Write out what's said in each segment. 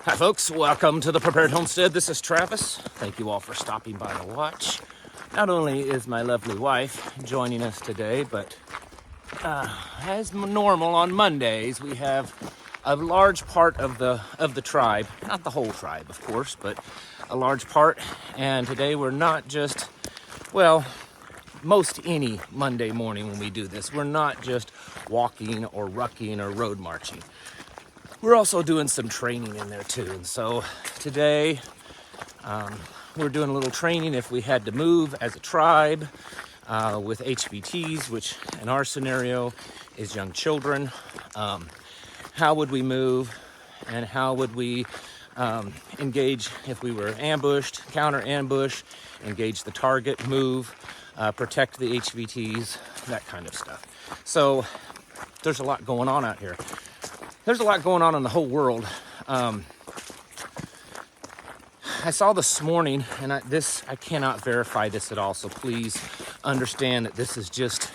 Hi folks, welcome to the Prepared Homestead. This is Travis. Thank you all for stopping by to watch. Not only is my lovely wife joining us today, but as normal on Mondays, we have a large part of the tribe, not the whole tribe of course, but a large part. And today we're not just, well, most any Monday morning when we do this, we're not just walking or rucking or road marching. We're also doing some training in there too. And so today we're doing a little training if we had to move as a tribe with HVTs, which in our scenario is young children. How would we move and how would we engage if we were ambushed, counter ambush, engage the target, move, protect the HVTs, that kind of stuff. So there's a lot going on out here. There's a lot going on in the whole world. I saw this morning, and I cannot verify this at all, so please understand that this is just,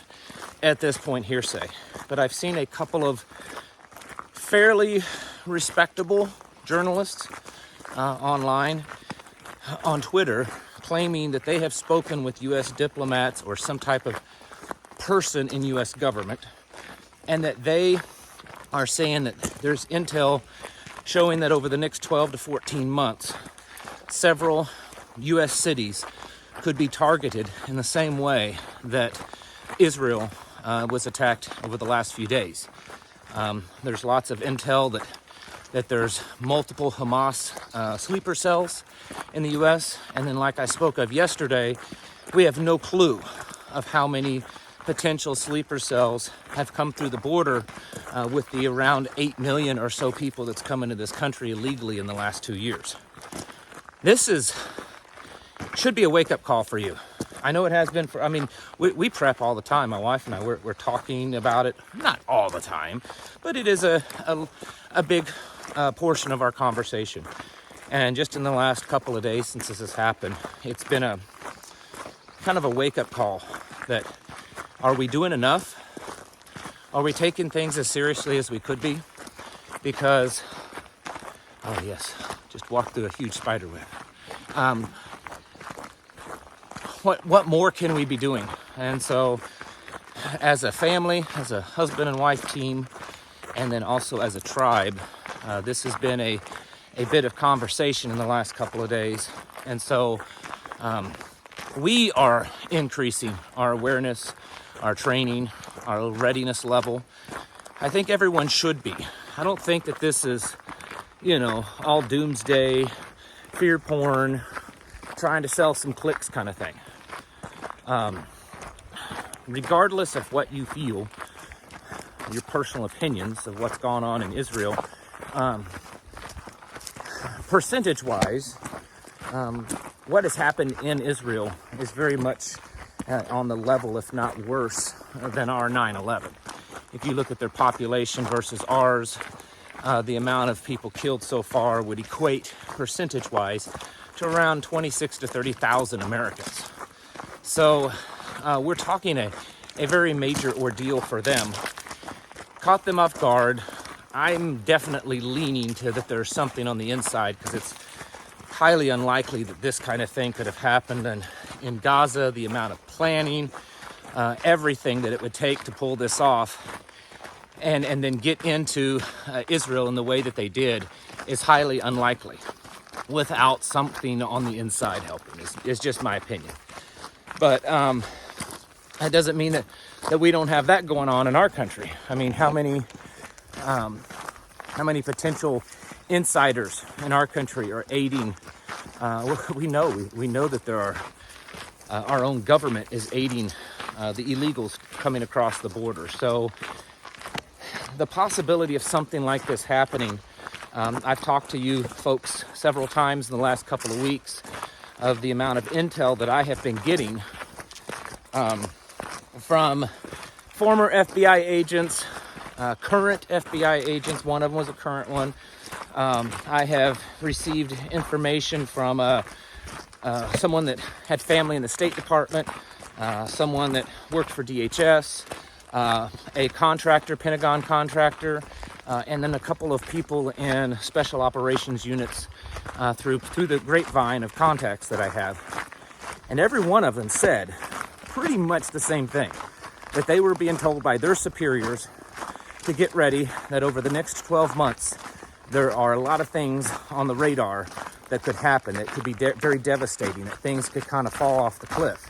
at this point, hearsay. But I've seen a couple of fairly respectable journalists online, on Twitter, claiming that they have spoken with U.S. diplomats or some type of person in U.S. government, and that they are saying that there's intel showing that over the next 12 to 14 months, several U.S. cities could be targeted in the same way that Israel was attacked over the last few days. There's lots of intel that there's multiple Hamas sleeper cells in the U.S. And then, like I spoke of yesterday, we have no clue of how many potential sleeper cells have come through the border with the around 8 million or so people that's come into this country illegally in the last 2 years. This should be a wake-up call for you. I know it has been we prep all the time. My wife and I, we're talking about it, not all the time, but it is a big portion of our conversation. And just in the last couple of days since this has happened, it's been a kind of a wake-up call that, are we doing enough? Are we taking things as seriously as we could be? Because, oh yes, just walked through a huge spider web. What more can we be doing? And so, as a family, as a husband and wife team, and then also as a tribe, this has been a bit of conversation in the last couple of days. And so, we are increasing our awareness, our training, our readiness level. I think everyone should be. I don't think that this is, all doomsday, fear porn, trying to sell some clicks kind of thing. Regardless of what you feel, your personal opinions of what's gone on in Israel, percentage-wise, what has happened in Israel is very much on the level, if not worse, than our 9/11. If you look at their population versus ours, the amount of people killed so far would equate, percentage-wise, to around 26 to 30,000 Americans. So we're talking a very major ordeal for them. Caught them off guard. I'm definitely leaning to that there's something on the inside, because it's highly unlikely that this kind of thing could have happened in Gaza. The amount of planning, everything that it would take to pull this off and then get into Israel in the way that they did is highly unlikely without something on the inside helping, is just my opinion. But that doesn't mean that we don't have that going on in our country. I mean, how many potential insiders in our country are aiding? We know that there are our own government is aiding the illegals coming across the border. So the possibility of something like this happening, I've talked to you folks several times in the last couple of weeks of the amount of intel that I have been getting from former FBI agents, current FBI agents. One of them was a current one. I have received information from someone that had family in the State Department, someone that worked for DHS, a contractor, Pentagon contractor, and then a couple of people in special operations units through the grapevine of contacts that I have. And every one of them said pretty much the same thing, that they were being told by their superiors to get ready, that over the next 12 months, there are a lot of things on the radar that could happen, that could be very devastating, that things could kind of fall off the cliff.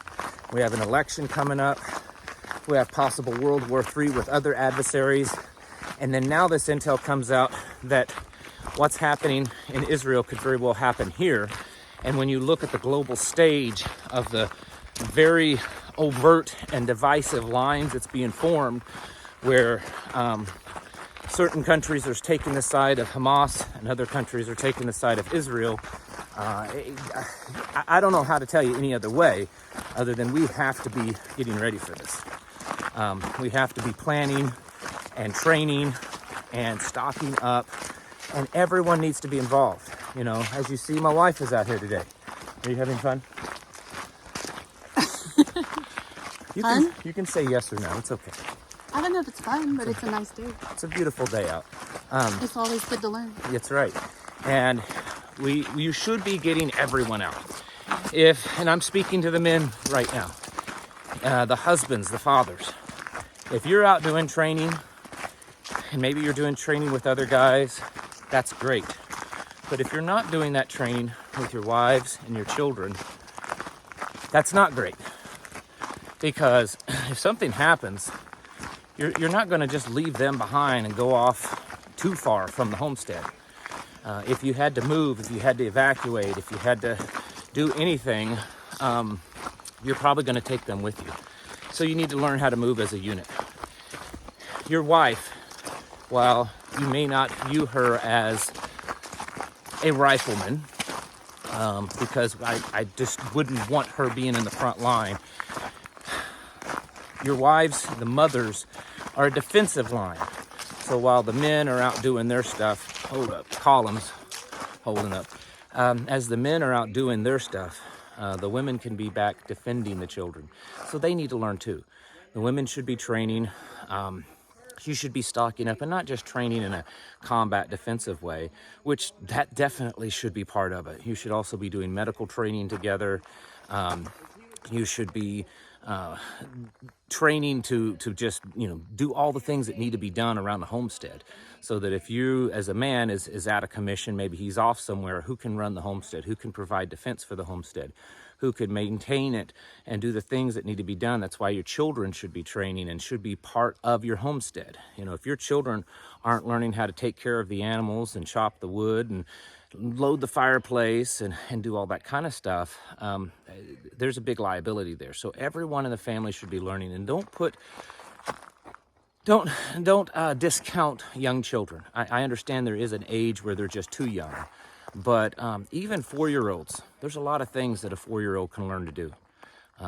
We have an election coming up. We have possible World War III with other adversaries. And then now this intel comes out that what's happening in Israel could very well happen here. And when you look at the global stage of the very overt and divisive lines that's being formed, where certain countries are taking the side of Hamas and other countries are taking the side of Israel, I don't know how to tell you any other way other than we have to be getting ready for this. We have to be planning and training and stocking up, and everyone needs to be involved. You know, as you see, my wife is out here today. Are you having fun? You can say yes or no. It's okay. I don't know if it's fun, but it's a nice day. It's a beautiful day out. It's always good to learn. That's right. And you should be getting everyone out. And I'm speaking to the men right now, the husbands, the fathers. If you're out doing training, and maybe you're doing training with other guys, that's great. But if you're not doing that training with your wives and your children, that's not great. Because if something happens, you're not going to just leave them behind and go off too far from the homestead. If you had to move, if you had to evacuate, if you had to do anything, you're probably going to take them with you. So you need to learn how to move as a unit. Your wife, while you may not view her as a rifleman, because I just wouldn't want her being in the front line. Your wives, the mothers, are a defensive line. So while the men are out doing their stuff, hold up, columns holding up. As the men are out doing their stuff, the women can be back defending the children. So they need to learn too. The women should be training. You should be stocking up, and not just training in a combat defensive way, which that definitely should be part of it. You should also be doing medical training together. You should be training to just, do all the things that need to be done around the homestead, so that if you as a man is out of commission, maybe he's off somewhere, who can run the homestead, who can provide defense for the homestead, who could maintain it and do the things that need to be done. That's why your children should be training and should be part of your homestead. If your children aren't learning how to take care of the animals and chop the wood and load the fireplace and do all that kind of stuff, there's a big liability there. So everyone in the family should be learning, and don't discount young children. I understand there is an age where they're just too young, but even 4-year-olds, there's a lot of things that a 4-year-old can learn to do.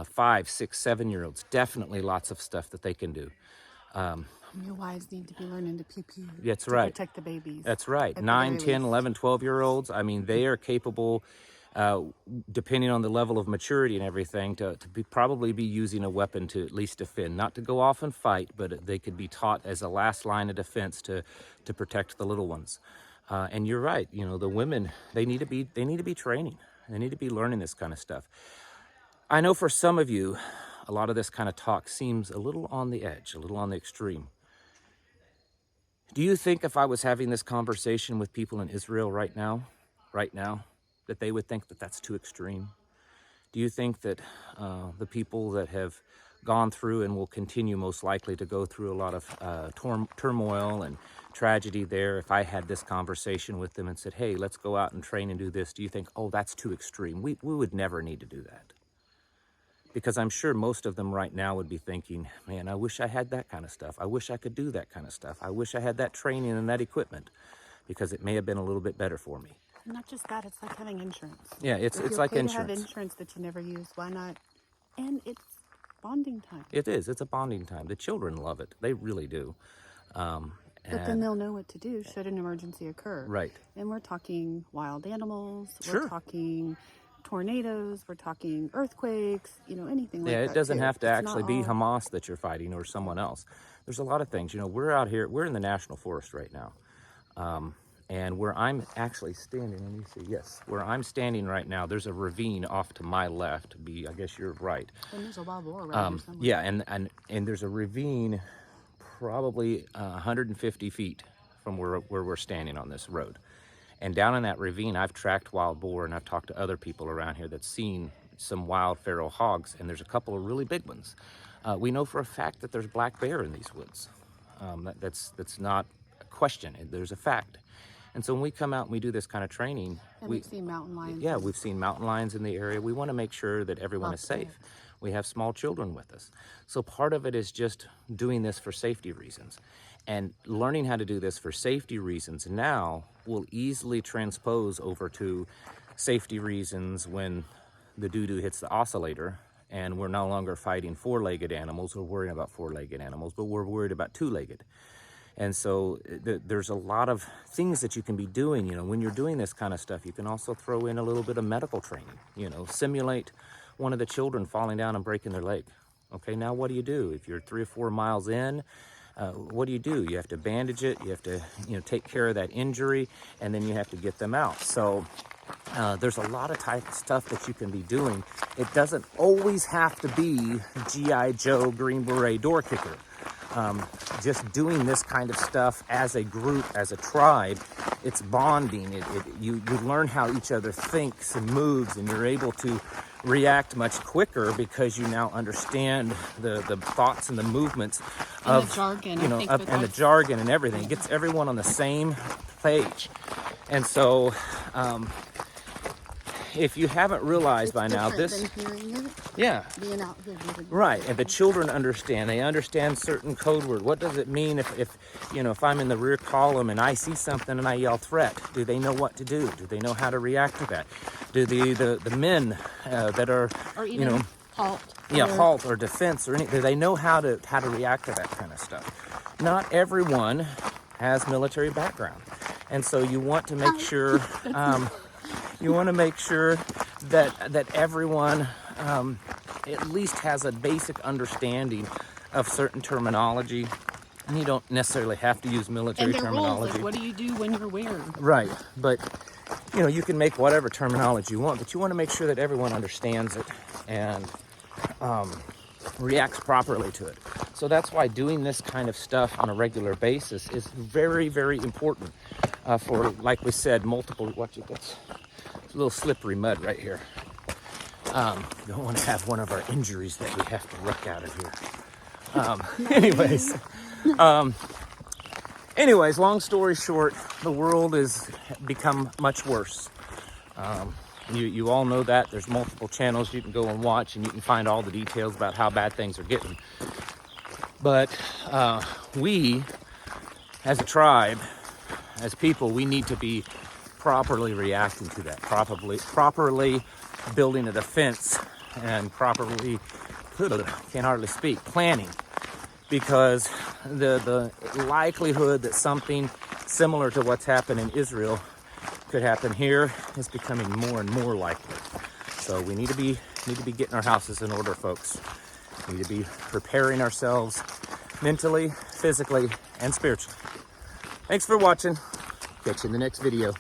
5, 6, 7-year-olds, definitely lots of stuff that they can do. Your wives need to be learning to pee-pee. That's to right. Protect the babies. That's right. 9, 10, 11, 12-year-olds, they are capable, depending on the level of maturity and everything, to probably be using a weapon to at least defend. Not to go off and fight, but they could be taught as a last line of defense to protect the little ones. And you're right, the women, they need to be training. They need to be learning this kind of stuff. I know for some of you, a lot of this kind of talk seems a little on the edge, a little on the extreme. Do you think if I was having this conversation with people in Israel right now, that they would think that that's too extreme? Do you think that the people that have gone through and will continue most likely to go through a lot of turmoil and tragedy there, if I had this conversation with them and said, hey, let's go out and train and do this, do you think, oh, that's too extreme? We would never need to do that. Because I'm sure most of them right now would be thinking, man, I wish I had that kind of stuff. I wish I could do that kind of stuff. I wish I had that training and that equipment, because it may have been a little bit better for me. Not just that, it's like having insurance. Yeah, it's like insurance. To have insurance that you never use, why not? And it's bonding time. It is. It's a bonding time. The children love it. They really do. But then they'll know what to do should an emergency occur. Right. And we're talking wild animals. Sure. We're talking tornadoes, we're talking earthquakes, anything like that. Yeah, it doesn't have to It's actually be Hamas that you're fighting or someone else. There's a lot of things. We're out here, we're in the national forest right now. And where I'm actually standing, let me see, yes, where I'm standing right now, there's a ravine off to my left. I guess you're right. And there's a wild boar right here somewhere. Yeah, and there's a ravine probably 150 feet from where we're standing on this road. And down in that ravine, I've tracked wild boar, and I've talked to other people around here that's seen some wild feral hogs, and there's a couple of really big ones. We know for a fact that there's black bear in these woods. That's not a question, there's a fact. And so when we come out and we do this kind of training, and we've seen mountain lions. Yeah, we've seen mountain lions in the area. We want to make sure that everyone is safe. We have small children with us. So part of it is just doing this for safety reasons. And learning how to do this for safety reasons now will easily transpose over to safety reasons when the doo-doo hits the oscillator and we're no longer fighting four-legged animals or worrying about four-legged animals, but we're worried about two-legged. And so there's a lot of things that you can be doing. You know, when you're doing this kind of stuff, you can also throw in a little bit of medical training. You know, simulate one of the children falling down and breaking their leg. Okay, now what do you do? If you're 3 or 4 miles in, what do? You have to bandage it, you have to, take care of that injury, and then you have to get them out. So there's a lot of type of stuff that you can be doing. It doesn't always have to be G.I. Joe Green Beret door kicker. Just doing this kind of stuff as a group, as a tribe, it's bonding. You learn how each other thinks and moves, and you're able to react much quicker because you now understand the thoughts and the movements and the jargon, and the jargon and everything. It gets everyone on the same page. And so if you haven't realized by now, this, yeah, being out here, right, and the children understand. They understand certain code word. What does it mean if I'm in the rear column and I see something and I yell threat? Do they know what to do? Do they know how to react to that? Do the men that are, or even halt, halt or defense or anything, do they know how to react to that kind of stuff? Not everyone has military background, and so you want to make sure. You want to make sure that everyone at least has a basic understanding of certain terminology. And you don't necessarily have to use military terminology. Rules, like what do you do when you're where? Right, but you can make whatever terminology you want, but you want to make sure that everyone understands it and reacts properly to it. So that's why doing this kind of stuff on a regular basis is very, very important for, like we said, multiple. Watch it, that's a little slippery mud right here. Don't want to have one of our injuries that we have to look out of here. Anyways, long story short, the world has become much worse. You all know that. There's multiple channels you can go and watch, and you can find all the details about how bad things are getting. But we, as a tribe, as people, we need to be properly reacting to that, properly building a defense, and properly, can't hardly speak, planning, because the likelihood that something similar to what's happened in Israel could happen here is becoming more and more likely. So we need to be getting our houses in order, folks. We need to be preparing ourselves mentally, physically, and spiritually. Thanks for watching. Catch you in the next video.